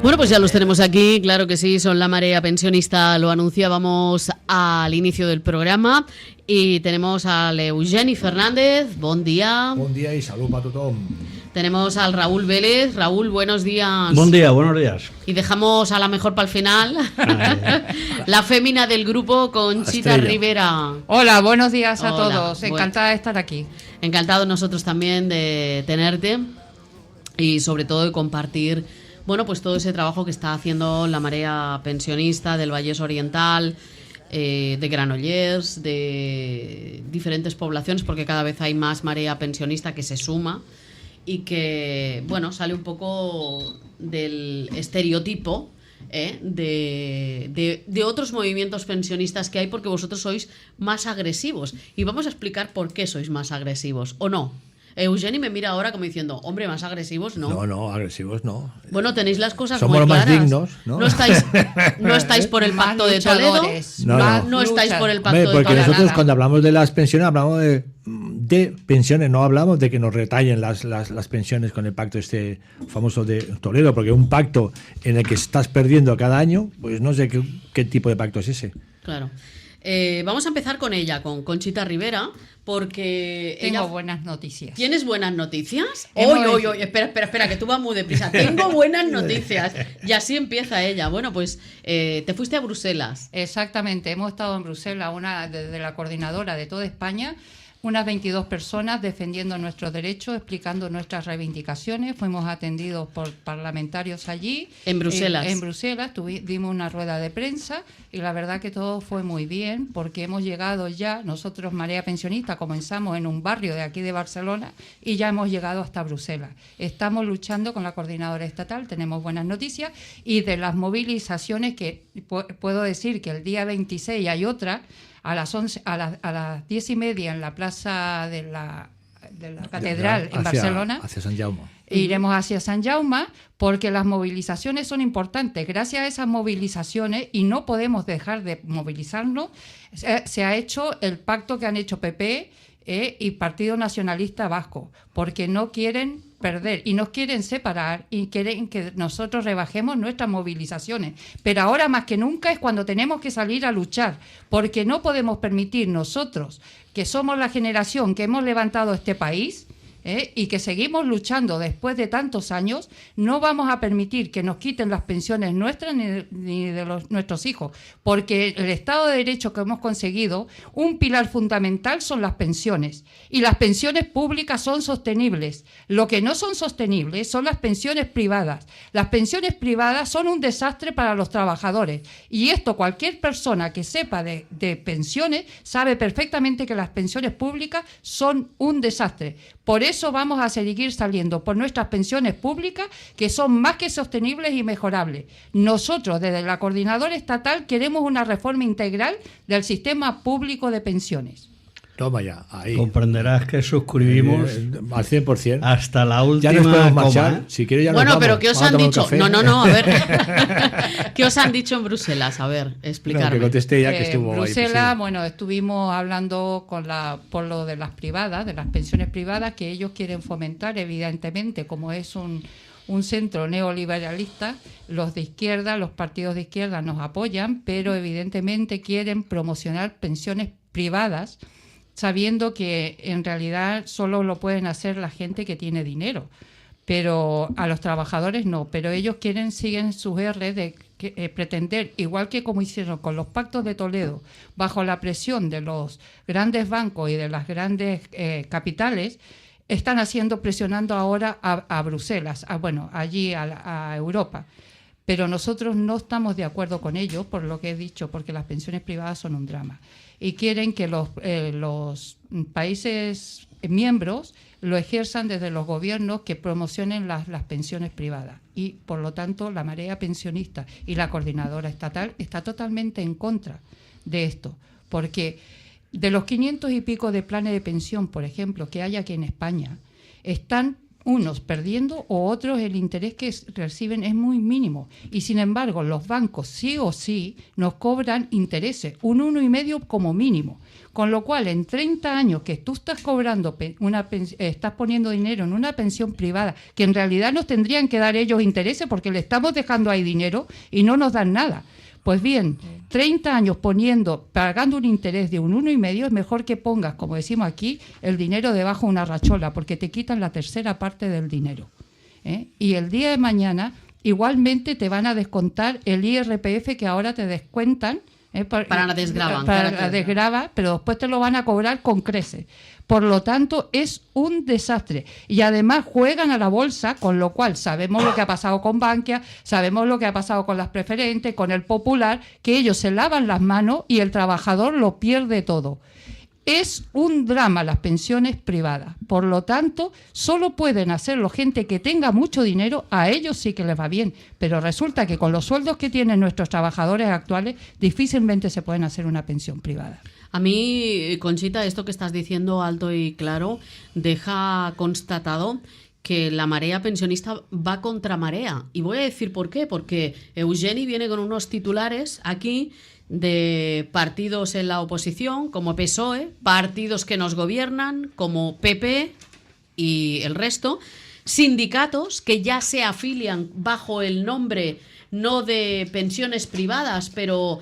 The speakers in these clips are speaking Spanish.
Bueno, pues ya los tenemos aquí, claro que sí, son la Marea Pensionista, lo anunciábamos al inicio del programa y tenemos al Eugeni Fernández, buen día. Bon dia i salut a tothom. Tenemos al Raúl Vélez. Raúl, buenos días. Buen día, buenos días. Y dejamos a la mejor para el final, la fémina del grupo, Conchita Estrella. Rivera. Hola, buenos días a Hola, todos. Encantada de estar aquí. Encantados nosotros también de tenerte y sobre todo de compartir, bueno, pues todo ese trabajo que está haciendo la Marea Pensionista del Vallès Oriental, de Granollers, de diferentes poblaciones, porque cada vez hay más Marea Pensionista que se suma y que, bueno, sale un poco del estereotipo de otros movimientos pensionistas que hay, porque vosotros sois más agresivos. Y vamos a explicar por qué sois más agresivos, ¿o no? Eugeni me mira ahora como diciendo, hombre, más agresivos, ¿no? No, agresivos no. Bueno, tenéis las cosas Somos muy los más claras. dignos, ¿no? No estáis por el Más Pacto de Toledo. luchadores, No, más no estáis luchas. por el Pacto Hombre, de porque Toledo. nosotros nada. cuando hablamos de las pensiones hablamos de pensiones, no hablamos de que nos retallen las pensiones con el pacto este famoso de Toledo, porque un pacto en el que estás perdiendo cada año, pues no sé qué tipo de pacto es ese. Claro. Vamos a empezar con ella, con Conchita Rivera, porque Tengo ella... buenas noticias. ¿Tienes buenas noticias? Hemos Oye, espera, que tú vas muy deprisa. Tengo buenas noticias. Y así empieza ella. Bueno, pues te fuiste a Bruselas. Exactamente, hemos estado en Bruselas, desde la coordinadora de toda España, unas 22 personas defendiendo nuestros derechos, explicando nuestras reivindicaciones. Fuimos atendidos por parlamentarios allí. En Bruselas. En Bruselas dimos una rueda de prensa y la verdad que todo fue muy bien, porque hemos llegado ya, nosotros Marea Pensionista comenzamos en un barrio de aquí de Barcelona y ya hemos llegado hasta Bruselas. Estamos luchando con la coordinadora estatal, tenemos buenas noticias, y de las movilizaciones que puedo decir que el día 26 hay otra, a las 10:30 en la plaza de la Catedral en Barcelona. Hacia Sant Jaume. Iremos hacia Sant Jaume, porque las movilizaciones son importantes. Gracias a esas movilizaciones, y no podemos dejar de movilizarnos, se ha hecho el pacto que han hecho PP y Partido Nacionalista Vasco, porque no quieren perder y nos quieren separar y quieren que nosotros rebajemos nuestras movilizaciones. Pero ahora más que nunca es cuando tenemos que salir a luchar, porque no podemos permitir nosotros, que somos la generación que hemos levantado este país, y que seguimos luchando después de tantos años, no vamos a permitir que nos quiten las pensiones nuestras ni de nuestros hijos, porque el Estado de Derecho que hemos conseguido, un pilar fundamental son las pensiones, y las pensiones públicas son sostenibles. Lo que no son sostenibles son las pensiones privadas. Las pensiones privadas son un desastre para los trabajadores, y esto cualquier persona que sepa de pensiones sabe perfectamente que las pensiones públicas son un desastre. Por eso vamos a seguir saliendo por nuestras pensiones públicas, que son más que sostenibles y mejorables. Nosotros, desde la Coordinadora Estatal, queremos una reforma integral del sistema público de pensiones. Toma ya, ahí. Comprenderás que suscribimos Al 100%. hasta la última Ya nos podemos coma, marchar. Si quieres ya nos Bueno, vamos. pero ¿qué os Vamos a han tomar un dicho? café. No, a ver. ¿Qué os han dicho en Bruselas? A ver, No, que explicarme. conteste ella, que En estuvo ahí Bruselas, presente. bueno, estuvimos hablando por lo de las privadas, de las pensiones privadas, que ellos quieren fomentar, evidentemente, como es un centro neoliberalista. Los de izquierda, los partidos de izquierda nos apoyan, pero evidentemente quieren promocionar pensiones privadas, sabiendo que en realidad solo lo pueden hacer la gente que tiene dinero, pero a los trabajadores no. Pero ellos siguen sus R de pretender, igual que como hicieron con los pactos de Toledo, bajo la presión de los grandes bancos y de las grandes capitales, están presionando ahora a Bruselas, allí a Europa. Pero nosotros no estamos de acuerdo con ello, por lo que he dicho, porque las pensiones privadas son un drama. Y quieren que los países miembros lo ejerzan desde los gobiernos, que promocionen las pensiones privadas. Y, por lo tanto, la Marea Pensionista y la Coordinadora Estatal está totalmente en contra de esto, porque de los 500 y pico de planes de pensión, por ejemplo, que hay aquí en España, están unos perdiendo o otros el interés que reciben es muy mínimo. Y sin embargo, los bancos sí o sí nos cobran intereses, un 1,5 como mínimo. Con lo cual, en 30 años que tú estás cobrando estás poniendo dinero en una pensión privada, que en realidad nos tendrían que dar ellos intereses porque le estamos dejando ahí dinero y no nos dan nada. Pues bien, 30 años pagando un interés de un 1,5 es mejor que pongas, como decimos aquí, el dinero debajo de una rachola, porque te quitan la tercera parte del dinero. Y el día de mañana, igualmente te van a descontar el IRPF que ahora te descuentan. Para la desgrava, pero después te lo van a cobrar con creces. Por lo tanto, es un desastre. Y además juegan a la bolsa, con lo cual sabemos lo que ha pasado con Bankia, sabemos lo que ha pasado con las preferentes, con el Popular, que ellos se lavan las manos y el trabajador lo pierde todo. Es un drama las pensiones privadas. Por lo tanto, solo pueden hacerlo gente que tenga mucho dinero, a ellos sí que les va bien. Pero resulta que con los sueldos que tienen nuestros trabajadores actuales, difícilmente se pueden hacer una pensión privada. A mí, Conchita, esto que estás diciendo alto y claro, deja constatado que la marea pensionista va contra marea. Y voy a decir por qué. Porque Eugeni viene con unos titulares aquí de partidos en la oposición, como PSOE, partidos que nos gobiernan, como PP y el resto, sindicatos que ya se afilian bajo el nombre no de pensiones privadas, pero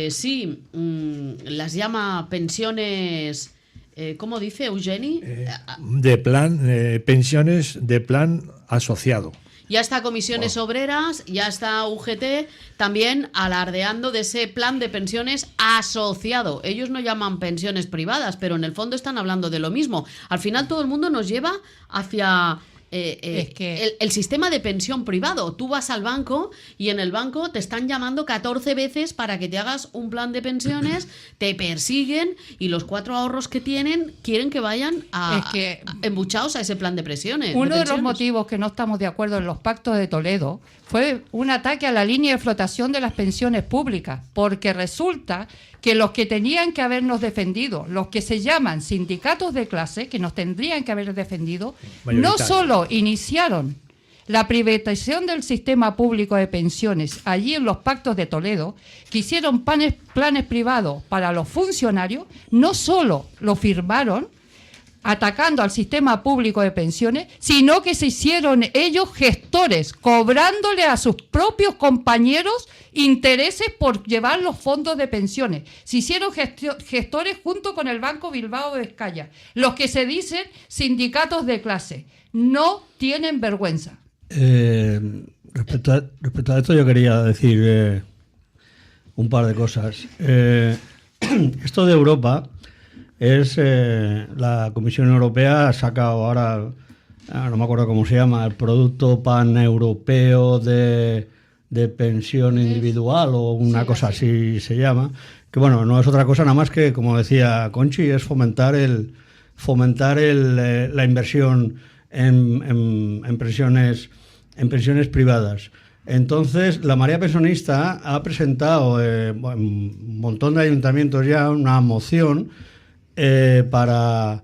sí, las llama pensiones, ¿cómo dice Eugeni? De plan, pensiones de plan asociado. Ya está Comisiones Obreras, ya está UGT también alardeando de ese plan de pensiones asociado. Ellos no llaman pensiones privadas, pero en el fondo están hablando de lo mismo. Al final todo el mundo nos lleva hacia el sistema de pensión privado. Tú vas al banco y en el banco te están llamando 14 veces para que te hagas un plan de pensiones, te persiguen y los 4 ahorros que tienen quieren que vayan embuchados a ese plan de pensiones. Uno de los motivos que no estamos de acuerdo en los pactos de Toledo fue un ataque a la línea de flotación de las pensiones públicas, porque resulta que los que tenían que habernos defendido, los que se llaman sindicatos de clase, que nos tendrían que haber defendido, no solo iniciaron la privatización del sistema público de pensiones allí en los pactos de Toledo, que hicieron planes privados para los funcionarios, no solo lo firmaron atacando al sistema público de pensiones, sino que se hicieron ellos gestores, cobrándole a sus propios compañeros intereses por llevar los fondos de pensiones. Se hicieron gestores junto con el Banco Bilbao de Vizcaya, los que se dicen sindicatos de clase. No tienen vergüenza. Respecto a esto yo quería decir un par de cosas. Esto de Europa es la Comisión Europea ha sacado ahora, no me acuerdo cómo se llama, el Producto Paneuropeo de Pensión Individual o una cosa así se llama, que bueno, no es otra cosa nada más que, como decía Conchi, es fomentar la inversión en pensiones privadas. Entonces, la marea pensionista ha presentado un montón de ayuntamientos ya una moción para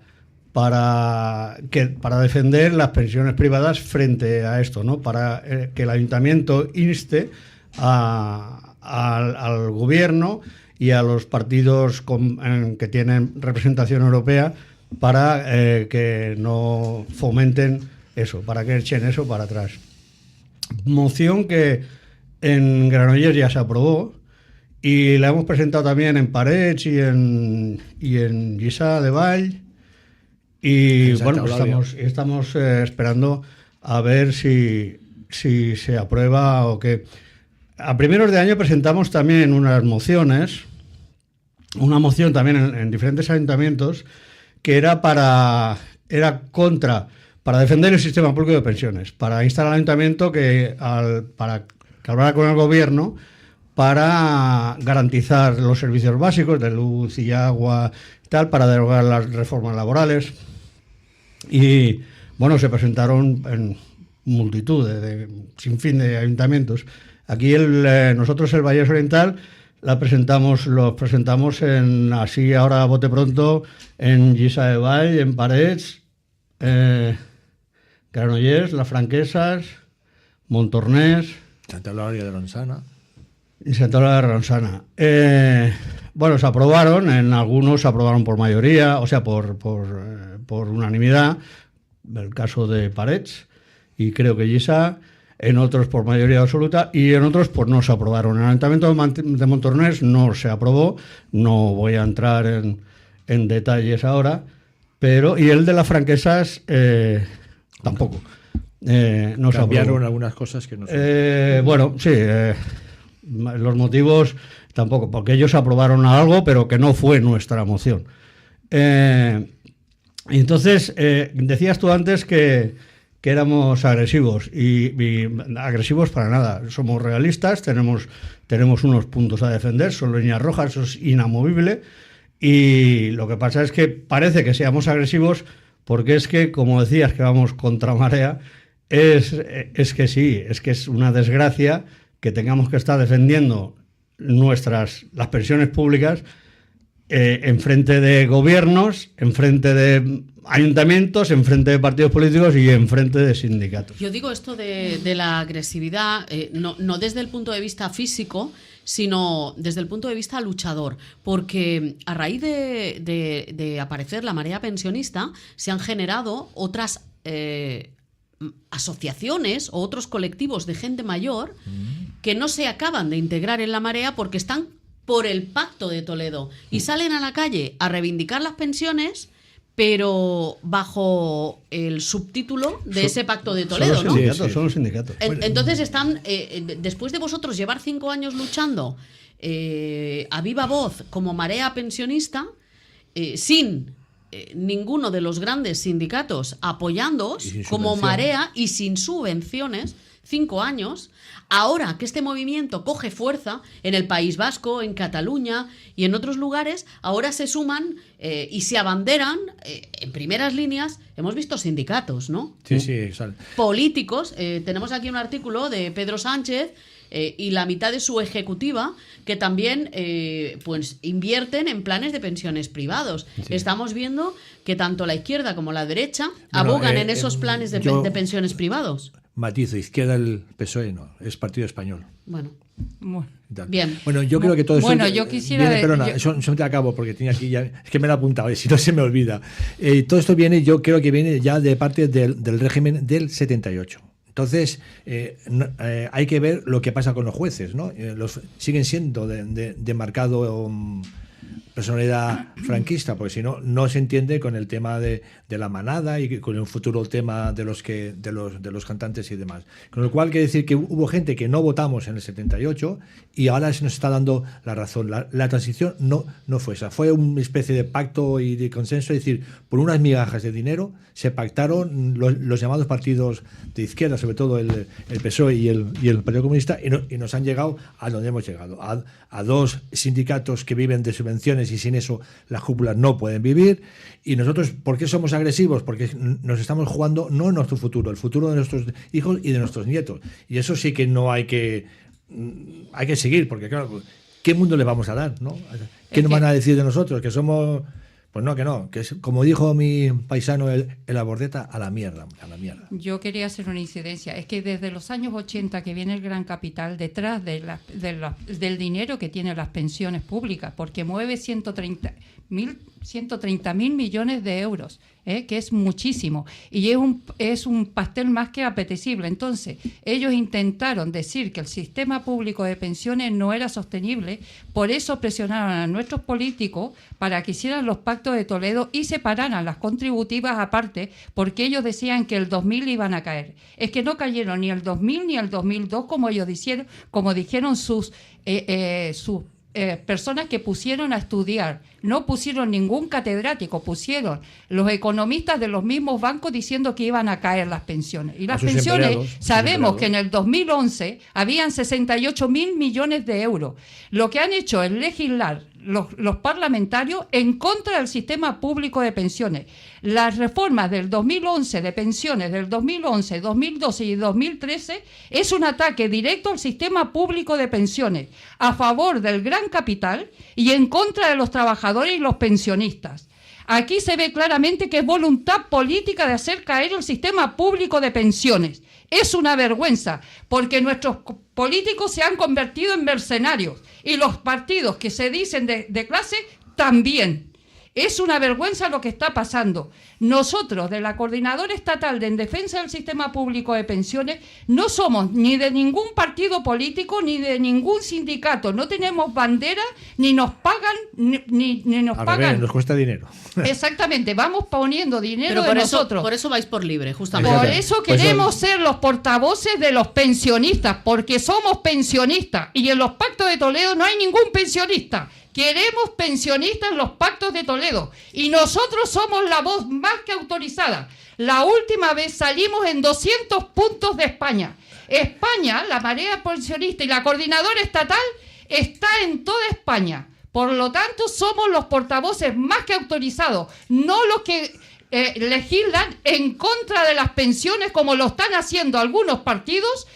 defender las pensiones privadas frente a esto, ¿no? Para que el ayuntamiento inste al gobierno y a los partidos que tienen representación europea para que no fomenten eso, para que echen eso para atrás. Moción que en Granollers ya se aprobó y la hemos presentado también en Parets y en Lliçà de Vall y bueno, pues estamos esperando a ver si se aprueba o qué. A primeros de año presentamos también una moción también en diferentes ayuntamientos que era para defender el sistema público de pensiones, para instar al ayuntamiento para que hablara con el gobierno para garantizar los servicios básicos de luz y agua y tal, para derogar las reformas laborales. Y bueno, se presentaron en multitud sin fin de ayuntamientos. Aquí nosotros el Vallés Oriental los presentamos así ahora a bote pronto en Lliçà de Vall, en Parets, Granollers, Las Franquesas, Montornès Santa Eulalia de Ronçana. y Santa Eulalia de Ronçana. Bueno, se aprobaron, en algunos se aprobaron por mayoría, o sea, por unanimidad, el caso de Parets y creo que Lliçà, en otros por mayoría absoluta y en otros pues no se aprobaron. En el Ayuntamiento de Montornès no se aprobó, no voy a entrar en detalles ahora, pero y el de Las Franquesas tampoco. No se Cambiaron aprobó. algunas cosas que no sé. Bueno, sí, los motivos tampoco, porque ellos aprobaron algo, pero que no fue nuestra moción. Entonces, decías tú antes que éramos agresivos y agresivos para nada. Somos realistas, tenemos unos puntos a defender, son líneas rojas, eso es inamovible. Y lo que pasa es que parece que seamos agresivos porque es que, como decías, que vamos contra marea, es que sí, es que es una desgracia que tengamos que estar defendiendo las pensiones públicas en frente de gobiernos, en frente de ayuntamientos, en frente de partidos políticos y en frente de sindicatos. Yo digo esto de la agresividad, no desde el punto de vista físico, sino desde el punto de vista luchador, porque a raíz de aparecer la marea pensionista se han generado otras asociaciones o otros colectivos de gente mayor que no se acaban de integrar en la marea porque están por el Pacto de Toledo y salen a la calle a reivindicar las pensiones, pero bajo el subtítulo de ese Pacto de Toledo, ¿no? Son los sindicatos. Entonces están, después de vosotros llevar 5 años luchando a viva voz como marea pensionista, sin ninguno de los grandes sindicatos apoyándoos como marea y sin subvenciones, 5 años, ahora que este movimiento coge fuerza en el País Vasco, en Cataluña y en otros lugares, ahora se suman y se abanderan en primeras líneas. Hemos visto sindicatos, ¿no? Sí, sí, exacto. Políticos. Tenemos aquí un artículo de Pedro Sánchez y la mitad de su ejecutiva que también pues invierten en planes de pensiones privados. Sí. Estamos viendo que tanto la izquierda como la derecha abogan en esos planes de pensiones privados. Matizo, izquierda el PSOE no, es Partido Español. Bueno. Bien. Bueno, yo creo que todo bueno, yo quisiera solamente acabo porque tenía aquí ya, es que me lo he apuntado, si no se me olvida. Todo esto yo creo que viene ya de parte del régimen del 78. Entonces, hay que ver lo que pasa con los jueces, ¿no? Siguen siendo de marcado personalidad franquista, porque si no, no se entiende con el tema de la manada y con el futuro tema de los cantantes y demás. Con lo cual, quiere decir que hubo gente que no votamos en el 78 y ahora se nos está dando la razón. La transición no fue esa, fue una especie de pacto y de consenso, es decir, por unas migajas de dinero se pactaron los llamados partidos de izquierda, sobre todo el PSOE y el Partido Comunista, y nos han llegado a donde hemos llegado, a dos sindicatos que viven de subvenciones y sin eso las cúpulas no pueden vivir. Y nosotros, ¿por qué somos agresivos? Porque nos estamos jugando no en nuestro futuro, el futuro de nuestros hijos y de nuestros nietos. Y eso sí que no hay que seguir, porque claro, ¿qué mundo les vamos a dar? ¿No? ¿Qué nos van a decir de nosotros? Que somos... Pues no, que es, como dijo mi paisano el Abordeta, a la mierda. Yo quería hacer una incidencia. Es que desde los años 80 que viene el gran capital detrás del dinero que tienen las pensiones públicas, porque mueve 130.000 millones de euros, que es muchísimo, y es un pastel más que apetecible. Entonces, ellos intentaron decir que el sistema público de pensiones no era sostenible, por eso presionaron a nuestros políticos para que hicieran los pactos de Toledo y separaran las contributivas aparte, porque ellos decían que el 2000 iban a caer. Es que no cayeron ni el 2000 ni el 2002 como ellos dijeron sus personas que pusieron a estudiar. No pusieron ningún catedrático, pusieron los economistas de los mismos bancos diciendo que iban a caer las pensiones. Y las pensiones, sabemos que en el 2011 habían 68.000 millones de euros. Lo que han hecho es legislar los parlamentarios en contra del sistema público de pensiones. Las reformas del 2011 de pensiones, del 2011, 2012 y 2013, es un ataque directo al sistema público de pensiones, a favor del gran capital y en contra de los trabajadores y los pensionistas. Aquí se ve claramente que es voluntad política de hacer caer el sistema público de pensiones. Es una vergüenza, porque nuestros políticos se han convertido en mercenarios y los partidos que se dicen de clase también. Es una vergüenza lo que está pasando. Nosotros, de la Coordinadora Estatal en Defensa del Sistema Público de Pensiones, no somos ni de ningún partido político ni de ningún sindicato. No tenemos bandera, ni nos pagan, ni nos Al pagan. revés, nos cuesta dinero. Exactamente, vamos poniendo dinero Pero de nosotros. por eso vais por libre, justamente. Por eso queremos ser los portavoces de los pensionistas, porque somos pensionistas y en los pactos de Toledo no hay ningún pensionista. Queremos pensionistas en los pactos de Toledo y nosotros somos la voz más que autorizada. La última vez salimos en 200 puntos de España. España, la marea pensionista y la coordinadora estatal está en toda España. Por lo tanto, somos los portavoces más que autorizados, no los que legislan en contra de las pensiones como lo están haciendo algunos partidos.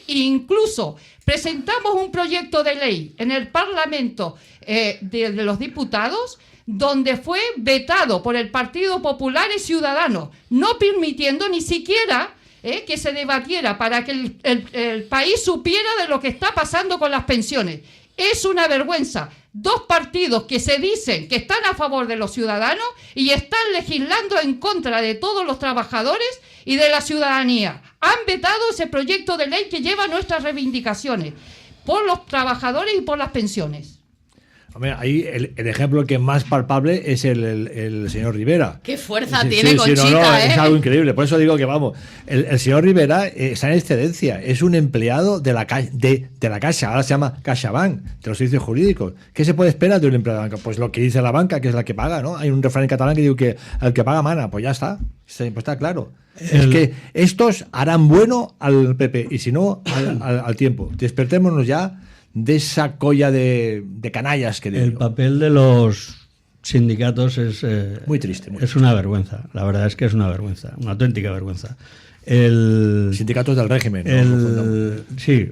Incluso presentamos un proyecto de ley en el Parlamento de los Diputados donde fue vetado por el Partido Popular y Ciudadanos, no permitiendo ni siquiera que se debatiera para que el país supiera de lo que está pasando con las pensiones. Es una vergüenza. Dos partidos que se dicen que están a favor de los ciudadanos y están legislando en contra de todos los trabajadores y de la ciudadanía. Han vetado ese proyecto de ley que lleva nuestras reivindicaciones por los trabajadores y por las pensiones. Hombre, ahí el ejemplo que más palpable es el señor Rivera. Qué fuerza Sí, tiene sí, Conchita, no, es algo increíble. Por eso digo que vamos, el señor Rivera está en excedencia, es un empleado de la Caixa, ahora se llama CaixaBank, de los servicios jurídicos. ¿Qué se puede esperar de un empleado de banca? Pues lo que dice la banca, que es la que paga, ¿no? Hay un refrán en catalán que digo que el que paga mana, pues ya está, pues está claro. Es que estos harán bueno al PP y si no, al tiempo. Despertémonos ya de esa colla de canallas que digo. El papel de los sindicatos es muy triste. Es una vergüenza. La verdad es que es una vergüenza, una auténtica vergüenza. Sindicatos del régimen. Sí,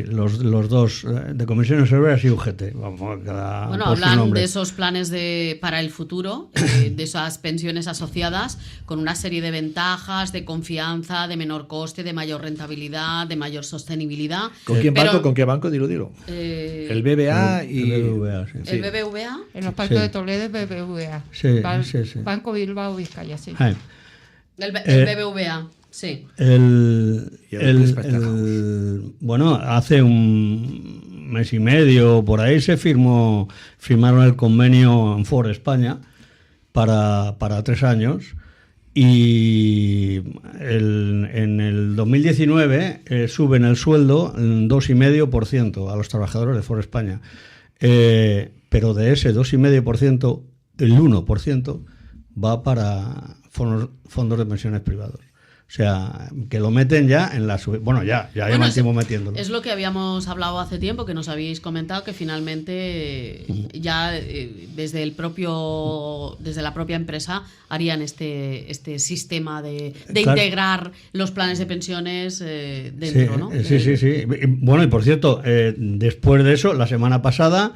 los dos, de Comisiones Obreras y UGT. Bueno, hablan de esos planes para el futuro, de esas pensiones asociadas, con una serie de ventajas, de confianza, de menor coste, de mayor rentabilidad, de mayor sostenibilidad. ¿Con qué banco? Dilo. El BBVA y... El BBVA, sí. ¿El BBVA? En los pactos de Toledo es BBVA. Sí. Banco Bilbao Vizcaya, sí. El BBVA. Sí. Bueno, hace un mes y medio por ahí firmaron el convenio en Ford España para 3 años y en el 2019 suben el sueldo en 2,5% a los trabajadores de Ford España. Pero de ese 2,5%, el 1% va para fondos de pensiones privados. O sea, que lo meten ya en la... Bueno, ya llevan tiempo metiéndolo. Es lo que habíamos hablado hace tiempo, que nos habíais comentado que finalmente ya desde la propia empresa harían este sistema de integrar los planes de pensiones dentro, ¿no? Sí. Bueno, y por cierto, después de eso, la semana pasada,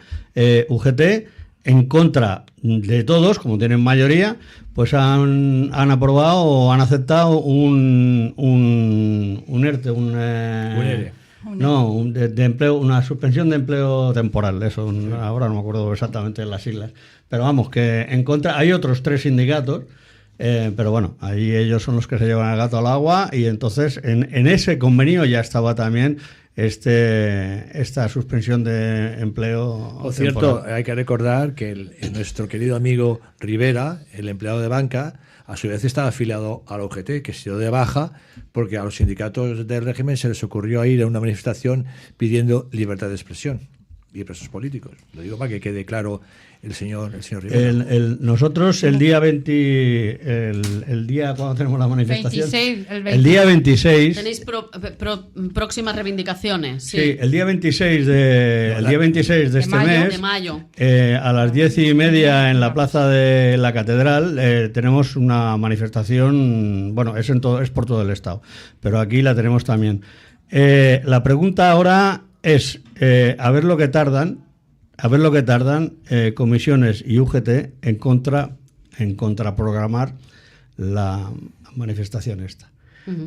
UGT, en contra de todos, como tienen mayoría, pues han aprobado o han aceptado un ERTE, de empleo, una suspensión de empleo temporal. Eso, ahora no me acuerdo exactamente de las siglas. Pero vamos, que en contra hay otros 3 sindicatos, pero bueno, ahí ellos son los que se llevan el gato al agua y entonces en ese convenio ya estaba también esta suspensión de empleo. Por cierto, hay que recordar que nuestro querido amigo Rivera, el empleado de banca, a su vez está afiliado a la UGT, que se dio de baja porque a los sindicatos del régimen se les ocurrió ir a una manifestación pidiendo libertad de expresión y presos políticos. Lo digo para que quede claro el señor Rivera. Nosotros el día 20, el día cuando tenemos la manifestación, 26, el día 26 tenéis próximas reivindicaciones. Sí, el día 26 de este mes, de mayo. A las 10:30 en la plaza de la Catedral tenemos una manifestación. Bueno, es por todo el estado, pero aquí la tenemos también. La pregunta ahora es a ver lo que tardan comisiones y UGT en contra en contraprogramar la manifestación esta.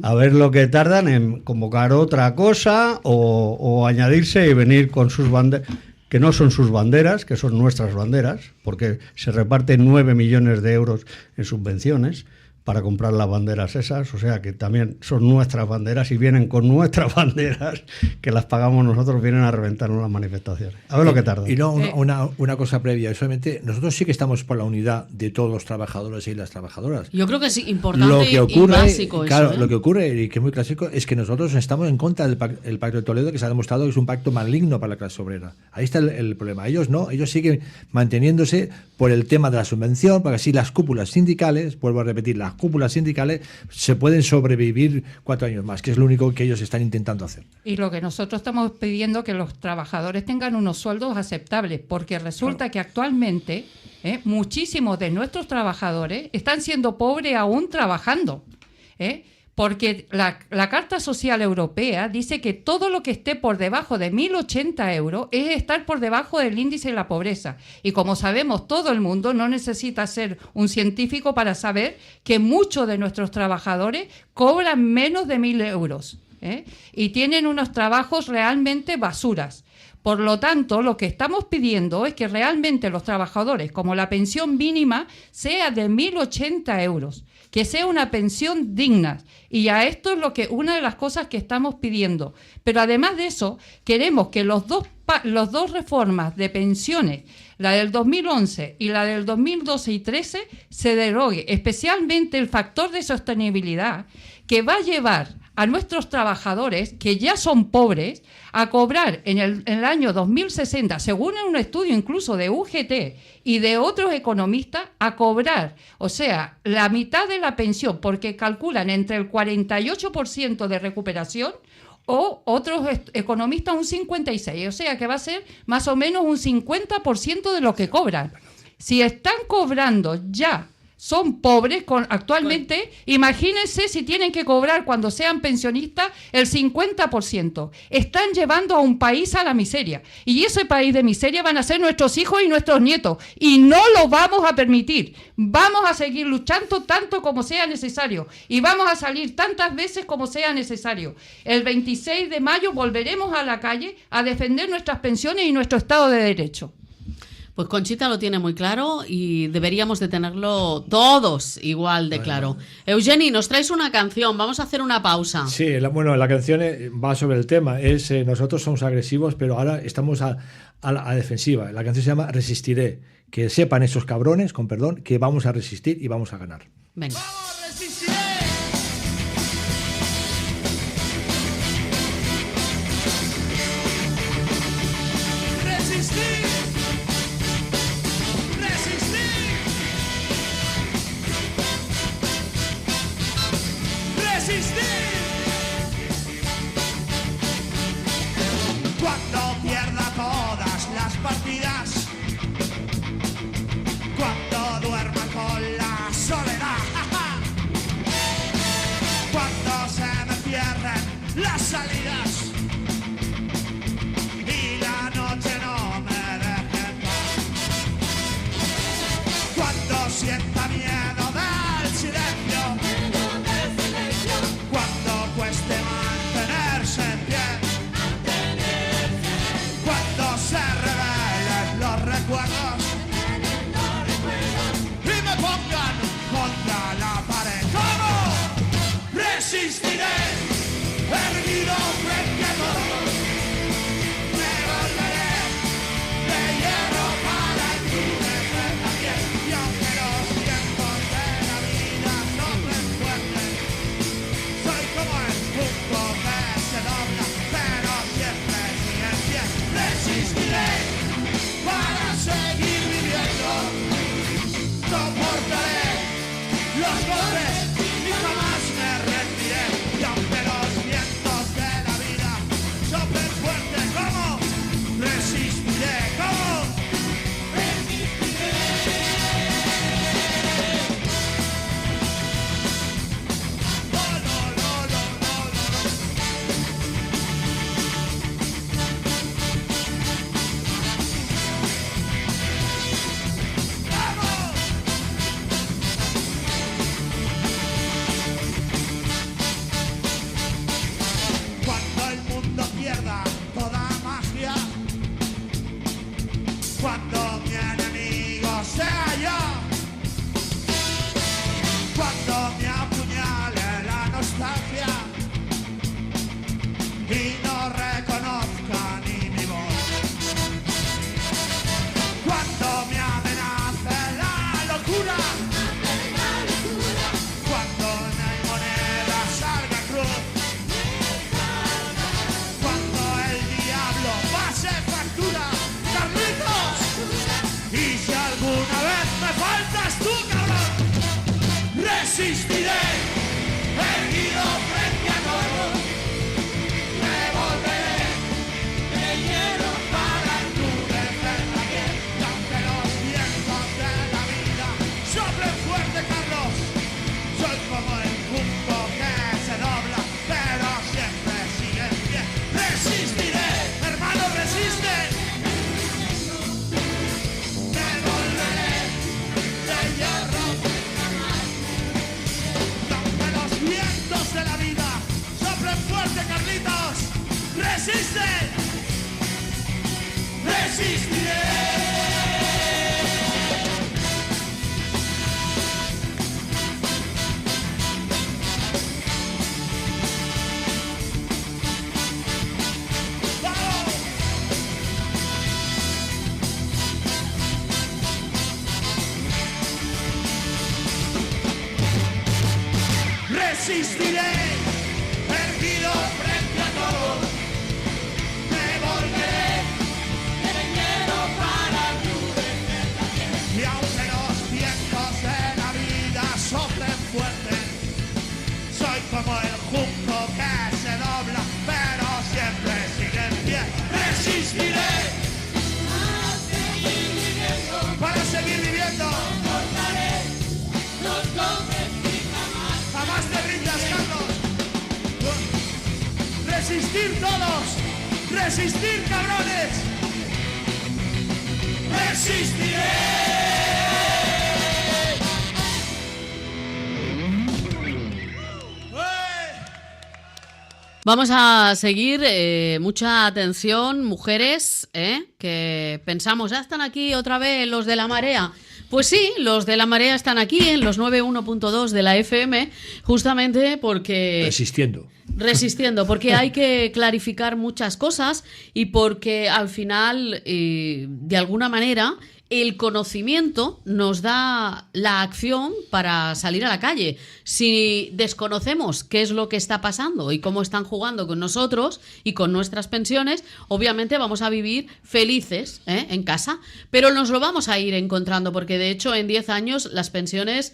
A ver lo que tardan en convocar otra cosa o añadirse y venir con sus banderas, que no son sus banderas, que son nuestras banderas, porque se reparten 9 millones de euros en subvenciones para comprar las banderas esas, o sea que también son nuestras banderas y vienen con nuestras banderas, que las pagamos nosotros, vienen a reventarnos las manifestaciones. A ver lo que tarda. Y no, una cosa previa, solamente nosotros sí que estamos por la unidad de todos los trabajadores y las trabajadoras. Yo creo que sí, importante Lo que ocurre, y básico claro, eso. lo que ocurre y que es muy clásico es que nosotros estamos en contra del Pacto de Toledo, que se ha demostrado que es un pacto maligno para la clase obrera. Ahí está el problema. Ellos no, ellos siguen manteniéndose por el tema de la subvención, porque así las cúpulas sindicales, vuelvo a repetir, las cúpulas sindicales se pueden sobrevivir 4 años más, que es lo único que ellos están intentando hacer. Y lo que nosotros estamos pidiendo que los trabajadores tengan unos sueldos aceptables, porque resulta que actualmente muchísimos de nuestros trabajadores están siendo pobres aún trabajando, porque la Carta Social Europea dice que todo lo que esté por debajo de 1.080 euros es estar por debajo del índice de la pobreza. Y como sabemos, todo el mundo no necesita ser un científico para saber que muchos de nuestros trabajadores cobran menos de 1.000 euros, y tienen unos trabajos realmente basuras. Por lo tanto, lo que estamos pidiendo es que realmente los trabajadores, como la pensión mínima, sea de 1.080 euros, que sea una pensión digna. Y a esto es una de las cosas que estamos pidiendo. Pero además de eso, queremos que los dos reformas de pensiones, la del 2011 y la del 2012 y 13, se derogue, especialmente el factor de sostenibilidad, que va a llevar a nuestros trabajadores, que ya son pobres, a cobrar en el año 2060, según un estudio incluso de UGT y de otros economistas, a cobrar, o sea, la mitad de la pensión, porque calculan entre el 48% de recuperación o otros economistas un 56%, o sea que va a ser más o menos un 50% de lo que cobran. Si están cobrando ya, son pobres actualmente, imagínense si tienen que cobrar cuando sean pensionistas el 50%. Están llevando a un país a la miseria. Y ese país de miseria van a ser nuestros hijos y nuestros nietos. Y no lo vamos a permitir. Vamos a seguir luchando tanto como sea necesario. Y vamos a salir tantas veces como sea necesario. El 26 de mayo volveremos a la calle a defender nuestras pensiones y nuestro Estado de Derecho. Pues Conchita lo tiene muy claro y deberíamos de tenerlo todos igual de claro. Eugeni, nos traes una canción, vamos a hacer una pausa. Sí, la canción va sobre el tema, nosotros somos agresivos, pero ahora estamos a la defensiva. La canción se llama Resistiré, que sepan esos cabrones, con perdón, que vamos a resistir y vamos a ganar. Venga. ¡Vamos, resistiré! ¡Resistir! Cuando pierda todas las partidas, cuando duerma con la soledad, Resistiré, erguido frente a todo, me volveré guerrillero para tu defensa. Y aunque los vientos de la vida soplen fuerte, soy como el junco que se dobla, pero siempre sigue en pie. Resistiré para seguir viviendo. Jamás te rindas, Carlos. Resistir todos. Resistir, cabrones. Resistiré. Vamos a seguir, mucha atención, mujeres, que pensamos, ya están aquí otra vez los de la marea. Pues sí, los de la marea están aquí en los 91.2 de la FM, justamente porque... Resistiendo, porque hay que clarificar muchas cosas y porque al final, de alguna manera, el conocimiento nos da la acción para salir a la calle. Si desconocemos qué es lo que está pasando y cómo están jugando con nosotros y con nuestras pensiones, obviamente vamos a vivir felices en casa, pero nos lo vamos a ir encontrando porque de hecho en 10 años las pensiones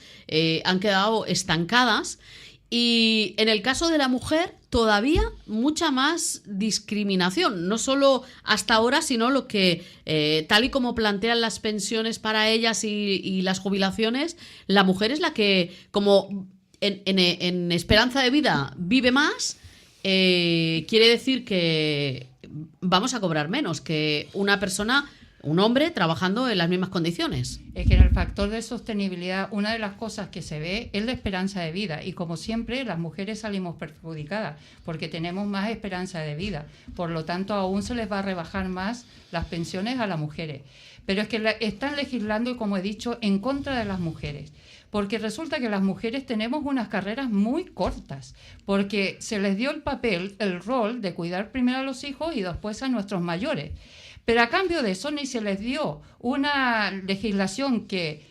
han quedado estancadas. Y en el caso de la mujer, todavía mucha más discriminación, no solo hasta ahora, sino lo que, tal y como plantean las pensiones para ellas y las jubilaciones, la mujer es la que, como en esperanza de vida vive más, quiere decir que vamos a cobrar menos que una persona, un hombre, trabajando en las mismas condiciones. Es que en el factor de sostenibilidad, una de las cosas que se ve es la esperanza de vida. Y como siempre, las mujeres salimos perjudicadas porque tenemos más esperanza de vida. Por lo tanto, aún se les va a rebajar más las pensiones a las mujeres. Pero es que están legislando, y como he dicho, en contra de las mujeres. Porque resulta que las mujeres tenemos unas carreras muy cortas, porque se les dio el rol de cuidar primero a los hijos y después a nuestros mayores. Pero a cambio de eso ni se les dio una legislación que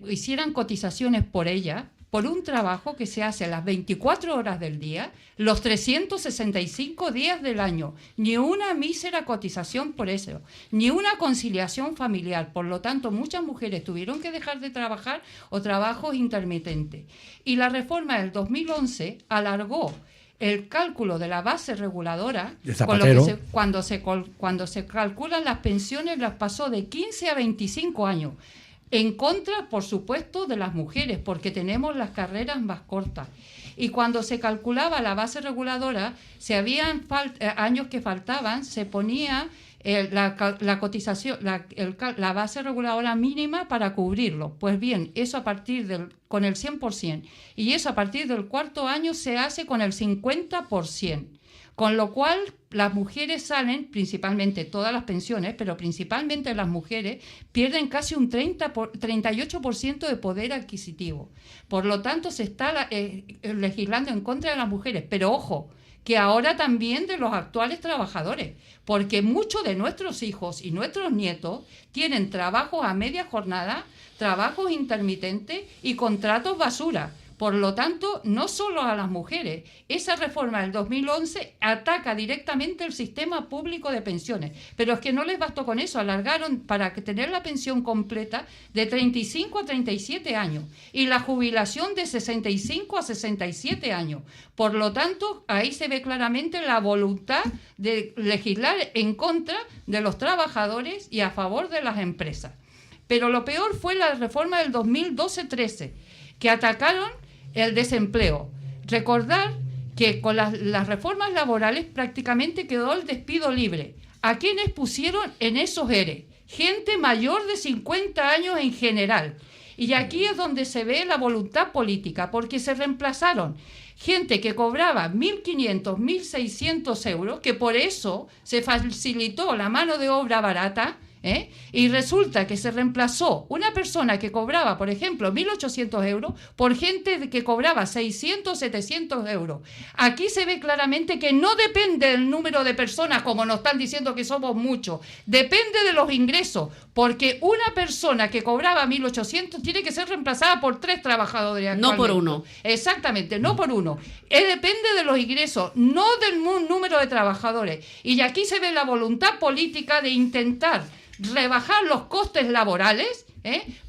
hicieran cotizaciones por ella, por un trabajo que se hace las 24 horas del día, los 365 días del año. Ni una mísera cotización por eso, ni una conciliación familiar. Por lo tanto, muchas mujeres tuvieron que dejar de trabajar o trabajos intermitentes. Y la reforma del 2011 alargó el cálculo de la base reguladora, con lo que cuando se calculan las pensiones, las pasó de 15 a 25 años. En contra, por supuesto, de las mujeres, porque tenemos las carreras más cortas. Y cuando se calculaba la base reguladora, si habían años que faltaban, se ponía la cotización, la base reguladora mínima para cubrirlo. Pues bien, eso con el 100%. Y eso a partir del cuarto año se hace con el 50%. Con lo cual, las mujeres salen, principalmente todas las pensiones, pero principalmente las mujeres, pierden casi un 38% de poder adquisitivo. Por lo tanto, se está legislando en contra de las mujeres. Pero ojo, que ahora también de los actuales trabajadores, porque muchos de nuestros hijos y nuestros nietos tienen trabajos a media jornada, trabajos intermitentes y contratos basura. Por lo tanto, no solo a las mujeres, esa reforma del 2011 ataca directamente el sistema público de pensiones. Pero es que no les bastó con eso, alargaron para tener la pensión completa de 35 a 37 años y la jubilación de 65 a 67 años. Por lo tanto, ahí se ve claramente la voluntad de legislar en contra de los trabajadores y a favor de las empresas. Pero lo peor fue la reforma del 2012-13, que atacaron el desempleo. Recordar que con las reformas laborales prácticamente quedó el despido libre. ¿A quiénes pusieron en esos ERE? Gente mayor de 50 años en general. Y aquí es donde se ve la voluntad política, porque se reemplazaron gente que cobraba 1.500, 1.600 euros, que por eso se facilitó la mano de obra barata, y resulta que se reemplazó una persona que cobraba, por ejemplo, 1.800 euros por gente que cobraba 600, 700 euros. Aquí se ve claramente que no depende del número de personas, como nos están diciendo que somos muchos, depende de los ingresos, porque una persona que cobraba 1.800 tiene que ser reemplazada por 3 trabajadores. No por uno. Exactamente, no por uno. Depende de los ingresos, no del número de trabajadores. Y aquí se ve la voluntad política de intentar rebajar los costes laborales,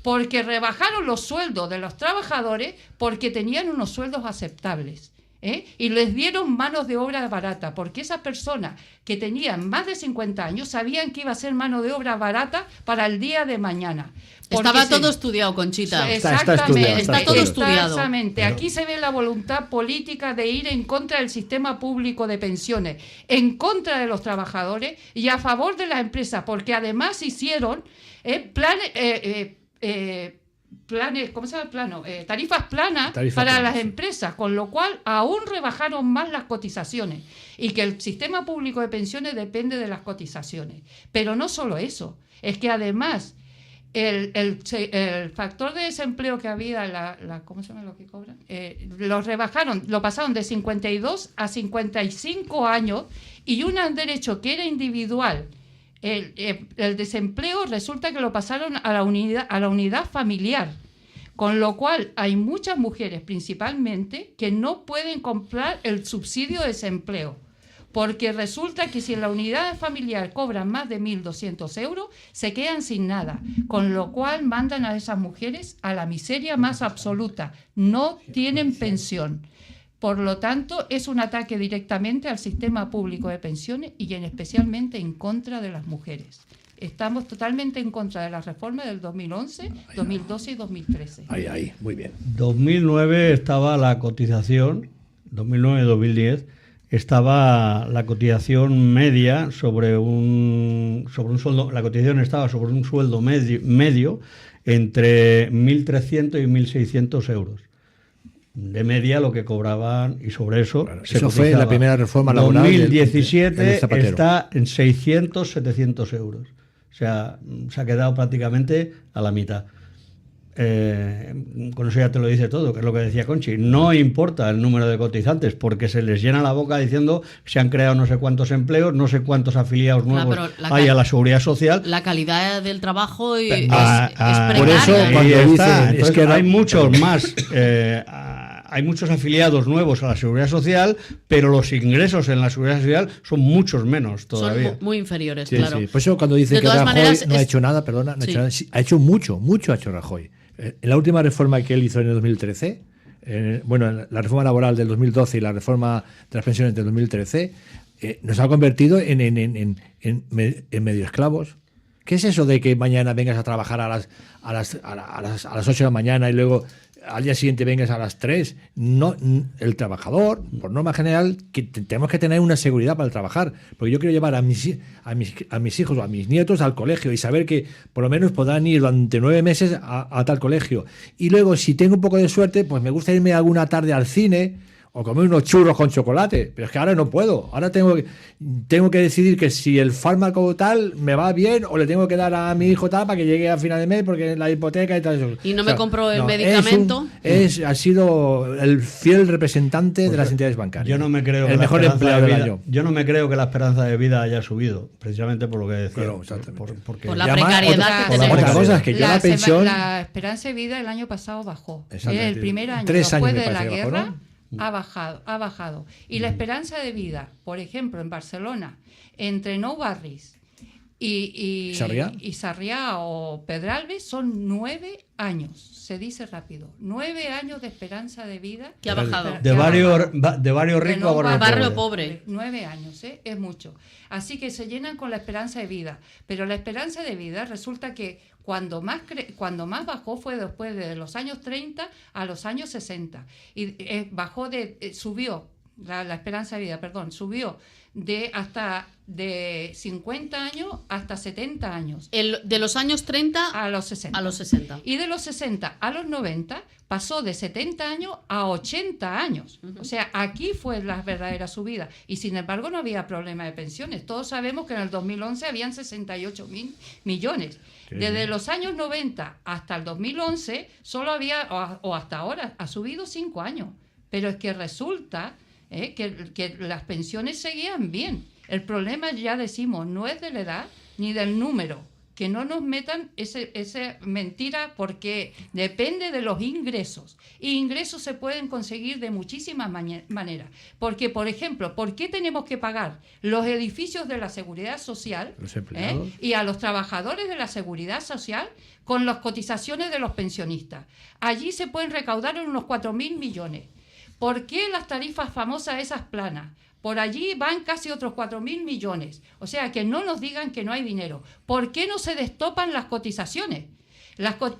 porque rebajaron los sueldos de los trabajadores porque tenían unos sueldos aceptables, y les dieron manos de obra barata, porque esas personas que tenían más de 50 años sabían que iba a ser mano de obra barata para el día de mañana. Estaba todo estudiado, Conchita. Exactamente, está todo estudiado. Exactamente. Aquí se ve la voluntad política de ir en contra del sistema público de pensiones, en contra de los trabajadores y a favor de las empresas, porque además hicieron planes, ¿cómo se llama el plano? Tarifas planas para las empresas, con lo cual aún rebajaron más las cotizaciones, y que el sistema público de pensiones depende de las cotizaciones. Pero no solo eso, es que además el factor de desempleo que había, ¿cómo se llama lo que cobran? Lo rebajaron, lo pasaron de 52 a 55 años, y un derecho que era individual, el desempleo, resulta que lo pasaron a la unidad familiar, con lo cual hay muchas mujeres principalmente que no pueden comprar el subsidio de desempleo, porque resulta que si en la unidad familiar cobran más de 1.200 euros, se quedan sin nada, con lo cual mandan a esas mujeres a la miseria más absoluta, no tienen pensión. Por lo tanto, es un ataque directamente al sistema público de pensiones y especialmente en contra de las mujeres. Estamos totalmente en contra de la reforma del 2011, 2012 y 2013. Ahí, muy bien. 2009 estaba la cotización, 2009-2010, estaba la cotización media sobre un sueldo, la cotización estaba sobre un sueldo medio entre 1.300 y 1.600 euros. De media lo que cobraban, y sobre eso se eso cotizaba. fue la primera reforma laboral 2017 está en 600, 700 euros. O sea, se ha quedado prácticamente a la mitad. Con eso ya te lo dice todo, que es lo que decía Conchi. No importa el número de cotizantes, porque se les llena la boca diciendo que se han creado no sé cuántos empleos, no sé cuántos afiliados nuevos hay a la Seguridad Social. La calidad del trabajo es por precaria. eso cuando dicen, es que hay muchos más. Hay muchos afiliados nuevos a la Seguridad Social, pero los ingresos en la Seguridad Social son muchos menos todavía. Son muy inferiores, sí, claro. Sí. Por eso cuando dicen de que todas Rajoy maneras, no ha hecho nada, perdona, no ha hecho nada, sí, ha hecho mucho ha hecho Rajoy. En la última reforma que él hizo en el 2013, la reforma laboral del 2012 y la reforma de las pensiones del 2013, nos ha convertido en medio esclavos. ¿Qué es eso de que mañana vengas a trabajar a las 8 de la mañana y luego al día siguiente vengas a las 3? No, el trabajador, por norma general, tenemos que tener una seguridad para el trabajar, porque yo quiero llevar a mis hijos o a mis nietos al colegio y saber que por lo menos podrán ir durante 9 meses a tal colegio. Y luego, si tengo un poco de suerte, pues me gusta irme alguna tarde al cine o comer unos churros con chocolate, pero es que ahora no puedo. Ahora tengo que decidir que si el fármaco tal me va bien o le tengo que dar a mi hijo tal para que llegue a final de mes porque la hipoteca y tal. Y no me compro el medicamento. Ha sido el fiel representante de las entidades bancarias. Yo no me creo el mejor empleado del año. Yo no me creo que la esperanza de vida haya subido, precisamente por lo que decía. Claro, por la precariedad que tenemos. Otra cosa es que la pensión... La esperanza de vida el año pasado bajó. El primer año 3 años después de la bajó, guerra... ¿no? Ha bajado. Y la esperanza de vida, por ejemplo, en Barcelona, entre Nou Barris y Sarriá o Pedralbes, son 9 años. Se dice rápido. 9 años de esperanza de vida. Que ha bajado. De barrio rico a barrio pobre. 9 años, es mucho. Así que se llenan con la esperanza de vida. Pero la esperanza de vida resulta que cuando más bajó fue después de los años 30 a los años 60. Y subió la esperanza de vida, perdón, subió de 50 años hasta 70 años. De los años 30 a los 60. a los 60. Y de los 60 a los 90 pasó de 70 años a 80 años. O sea, aquí fue la verdadera subida. Y sin embargo no había problema de pensiones. Todos sabemos que en el 2011 habían 68.000 millones. Desde los años 90 hasta el 2011 solo había, o hasta ahora, ha subido 5 años. Pero es que resulta que las pensiones seguían bien. El problema, ya decimos, no es de la edad ni del número. Que no nos metan esa mentira, porque depende de los ingresos. Y ingresos se pueden conseguir de muchísimas maneras. Porque, por ejemplo, ¿por qué tenemos que pagar los edificios de la Seguridad Social los empleados y a los trabajadores de la Seguridad Social con las cotizaciones de los pensionistas? Allí se pueden recaudar unos 4.000 millones. ¿Por qué las tarifas famosas esas planas? Por allí van casi otros 4.000 millones. O sea, que no nos digan que no hay dinero. ¿Por qué no se destopan las cotizaciones?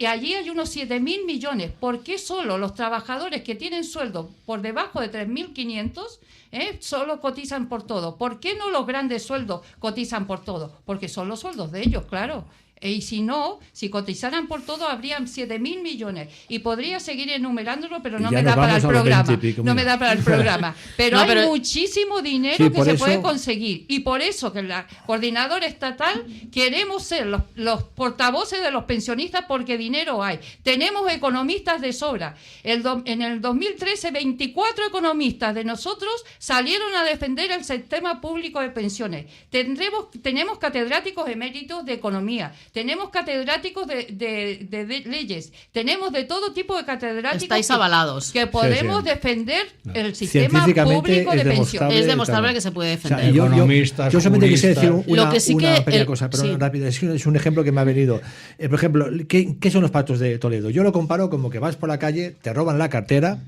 Allí hay unos 7.000 millones. ¿Por qué solo los trabajadores que tienen sueldo por debajo de 3.500 solo cotizan por todo? ¿Por qué no los grandes sueldos cotizan por todo? Porque son los sueldos de ellos, claro. Y si no, si cotizaran por todo, habrían 7.000 millones. Y podría seguir enumerándolo, pero no me da para el programa. No me da para el programa. Pero hay muchísimo dinero que se puede conseguir. Y por eso que la coordinadora estatal queremos ser los portavoces de los pensionistas, porque dinero hay. Tenemos economistas de sobra. En el 2013, 24 economistas de nosotros salieron a defender el sistema público de pensiones. Tenemos catedráticos eméritos de economía. Tenemos catedráticos de leyes, tenemos de todo tipo de catedráticos. Estáis avalados. Que podemos defender el sistema público de pensiones. Es demostrable que se puede defender. O sea, yo solamente quisiera decir una pequeña cosa, pero rápida. Es un ejemplo que me ha venido. Por ejemplo, ¿qué son los pactos de Toledo? Yo lo comparo como que vas por la calle, te roban la cartera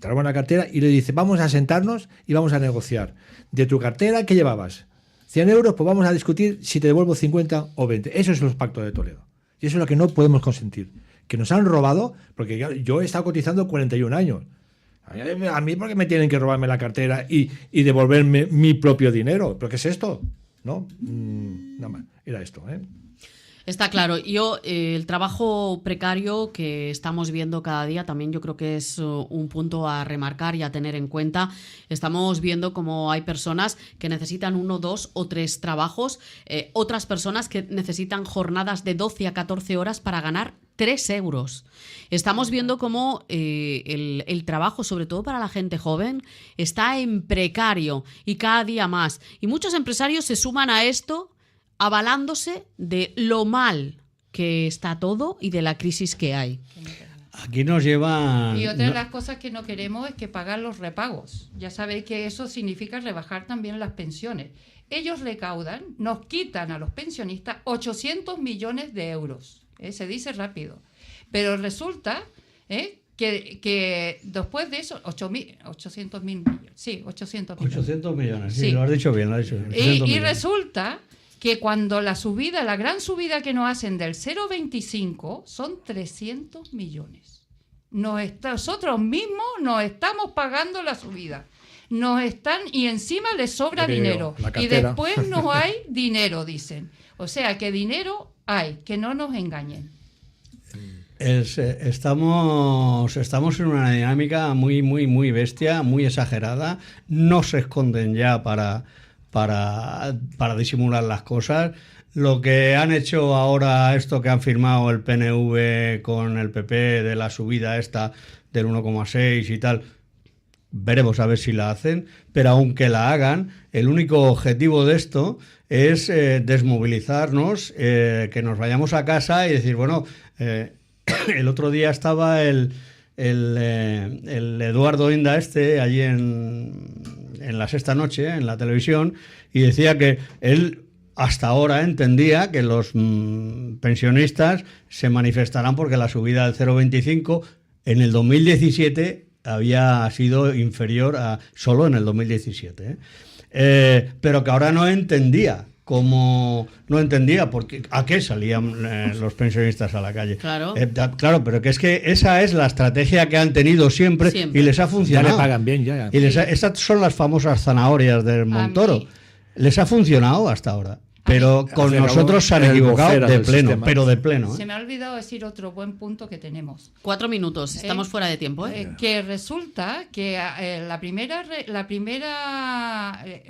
y le dices, vamos a sentarnos y vamos a negociar. De tu cartera, ¿qué llevabas? 100 euros, pues vamos a discutir si te devuelvo 50 o 20. Eso es los pactos de Toledo. Y eso es lo que no podemos consentir. Que nos han robado, porque yo he estado cotizando 41 años. A mí, ¿por qué me tienen que robarme la cartera y devolverme mi propio dinero? ¿Pero qué es esto? ¿No? Nada más. Era esto, ¿eh? Está claro. El trabajo precario que estamos viendo cada día también yo creo que es un punto a remarcar y a tener en cuenta. Estamos viendo cómo hay personas que necesitan 1, 2 o 3 trabajos, otras personas que necesitan jornadas de 12 a 14 horas para ganar 3 euros. Estamos viendo cómo el trabajo, sobre todo para la gente joven, está en precario y cada día más. Y muchos empresarios se suman a esto, avalándose de lo mal que está todo y de la crisis que hay. Aquí nos lleva... Y otra de las cosas que no queremos es que pagar los repagos. Ya sabéis que eso significa rebajar también las pensiones. Ellos recaudan, nos quitan a los pensionistas 800 millones de euros. Se dice rápido. Pero resulta que después de eso, 800.000 millones. Sí, 800 millones. 800 millones, sí, lo has dicho bien. Y resulta que cuando la gran subida que nos hacen del 0,25 son 300 millones. Nosotros mismos nos estamos pagando la subida. Y encima les sobra dinero. Y después no hay dinero, dicen. O sea, que dinero hay, que no nos engañen. Estamos en una dinámica muy, muy, muy bestia, muy exagerada. No se esconden ya para disimular las cosas. Lo que han hecho ahora, esto que han firmado el PNV con el PP de la subida esta del 1,6 y tal, veremos a ver si la hacen, pero aunque la hagan, el único objetivo de esto es desmovilizarnos, que nos vayamos a casa y decir, bueno, el otro día estaba el Eduardo Inda allí en La Sexta Noche, en la televisión, y decía que él hasta ahora entendía que los pensionistas se manifestarán porque la subida del 0,25 en el 2017 había sido inferior a solo en el 2017, pero que ahora no entendía como no entendía a qué salían los pensionistas a la calle. Claro. Claro, pero que es que esa es la estrategia que han tenido siempre. Y les ha Ya funcionado. le pagan bien, ya. Y estas son las famosas zanahorias del Montoro. mí- Les ha funcionado hasta ahora. Pero con Hacer nosotros se han el equivocado vocero de del pleno, sistema. pero de pleno. Se me ha olvidado decir otro buen punto que tenemos. 4 minutos, estamos fuera de tiempo, ¿eh? Que resulta que la primera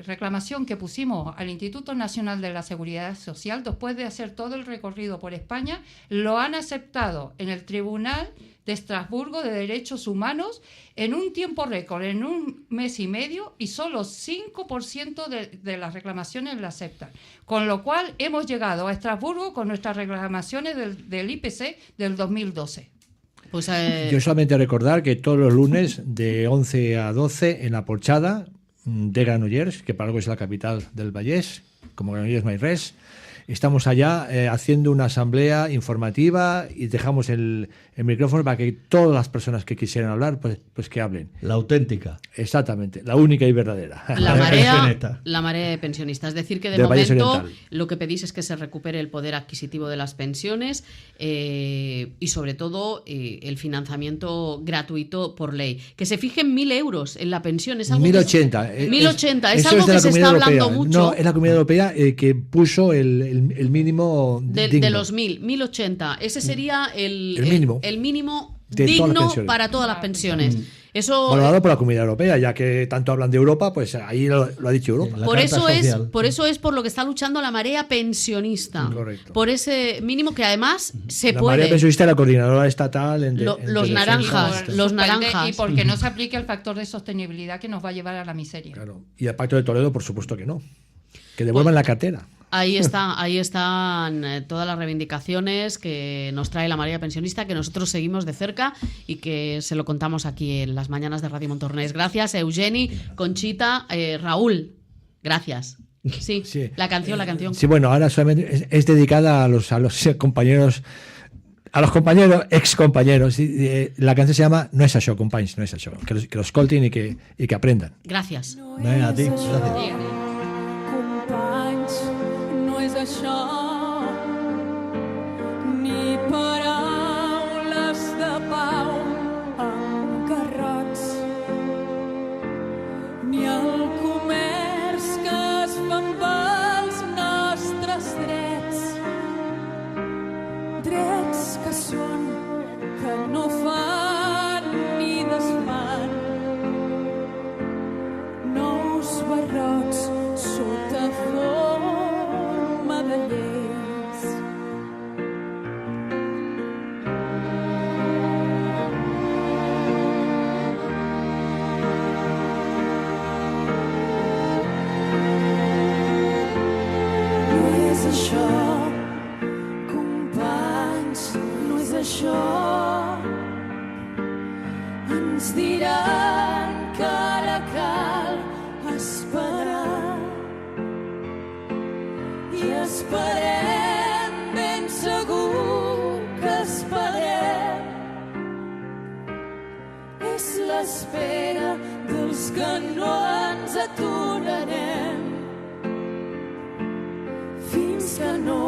reclamación que pusimos al Instituto Nacional de la Seguridad Social, después de hacer todo el recorrido por España, lo han aceptado en el Tribunal de Estrasburgo de Derechos Humanos en un tiempo récord, en un mes y medio, y solo 5% de las reclamaciones la aceptan. Con lo cual hemos llegado a Estrasburgo con nuestras reclamaciones del IPC del 2012. Pues Yo solamente recordar que todos los lunes de 11 a 12 en la Porchada de Granollers, que para algo es la capital del Vallès, como Granollers no hay res, estamos allá haciendo una asamblea informativa y dejamos el micrófono para que todas las personas que quisieran hablar, pues que hablen. La auténtica. Exactamente, la única y verdadera. la marea de pensionistas. Es decir, que de Del Vallès momento Oriental. lo que pedís es que se recupere el poder adquisitivo de las pensiones y sobre todo el financiamiento gratuito por ley. Que se fijen 1.000 euros en la pensión. Es algo 1080. 1080. Es eso algo de que la se está Comunidad hablando Europea. mucho. No, es la Comunidad Europea que puso el mínimo De digno. los 1080. Ese sería el mínimo. el mínimo De todas las digno pensiones. para todas las pensiones. Eso Valorado por la Comunidad Europea, ya que tanto hablan de Europa, pues ahí lo ha dicho Europa. La por Carta eso Social. es por lo que está luchando la marea pensionista. Correcto. Por ese mínimo que además se La puede. María Pensionista es la coordinadora estatal en Los defensa naranjas, de los Suspende, naranjas. Y porque no se aplique el factor de sostenibilidad que nos va a llevar a la miseria. Claro. Y el Pacto de Toledo, por supuesto que no. Que devuelvan la cartera. Ahí están todas las reivindicaciones que nos trae la marea pensionista, que nosotros seguimos de cerca y que se lo contamos aquí en las mañanas de Radio Montornès. Gracias, Eugeni, Conchita, Raúl. Gracias. Sí, Sí. la canción. Sí, bueno, ahora solamente es dedicada a los compañeros, ex compañeros. La canción se llama No es això, companys, no es això. Que lo escoltin y que aprendan. Gracias. Venga, a ti. Gracias. Companys, no és això, ni paraules de pau amb garrots, ni el comerç que es fan pels nostres drets que són, que no fan ni desfan, nous barrots sota forma de lleis. No és això, companys, no és això. Ens diran que ara cal esperar i esperem, ben segur que esperem. És l'espera dels que no ens aturarem fins que no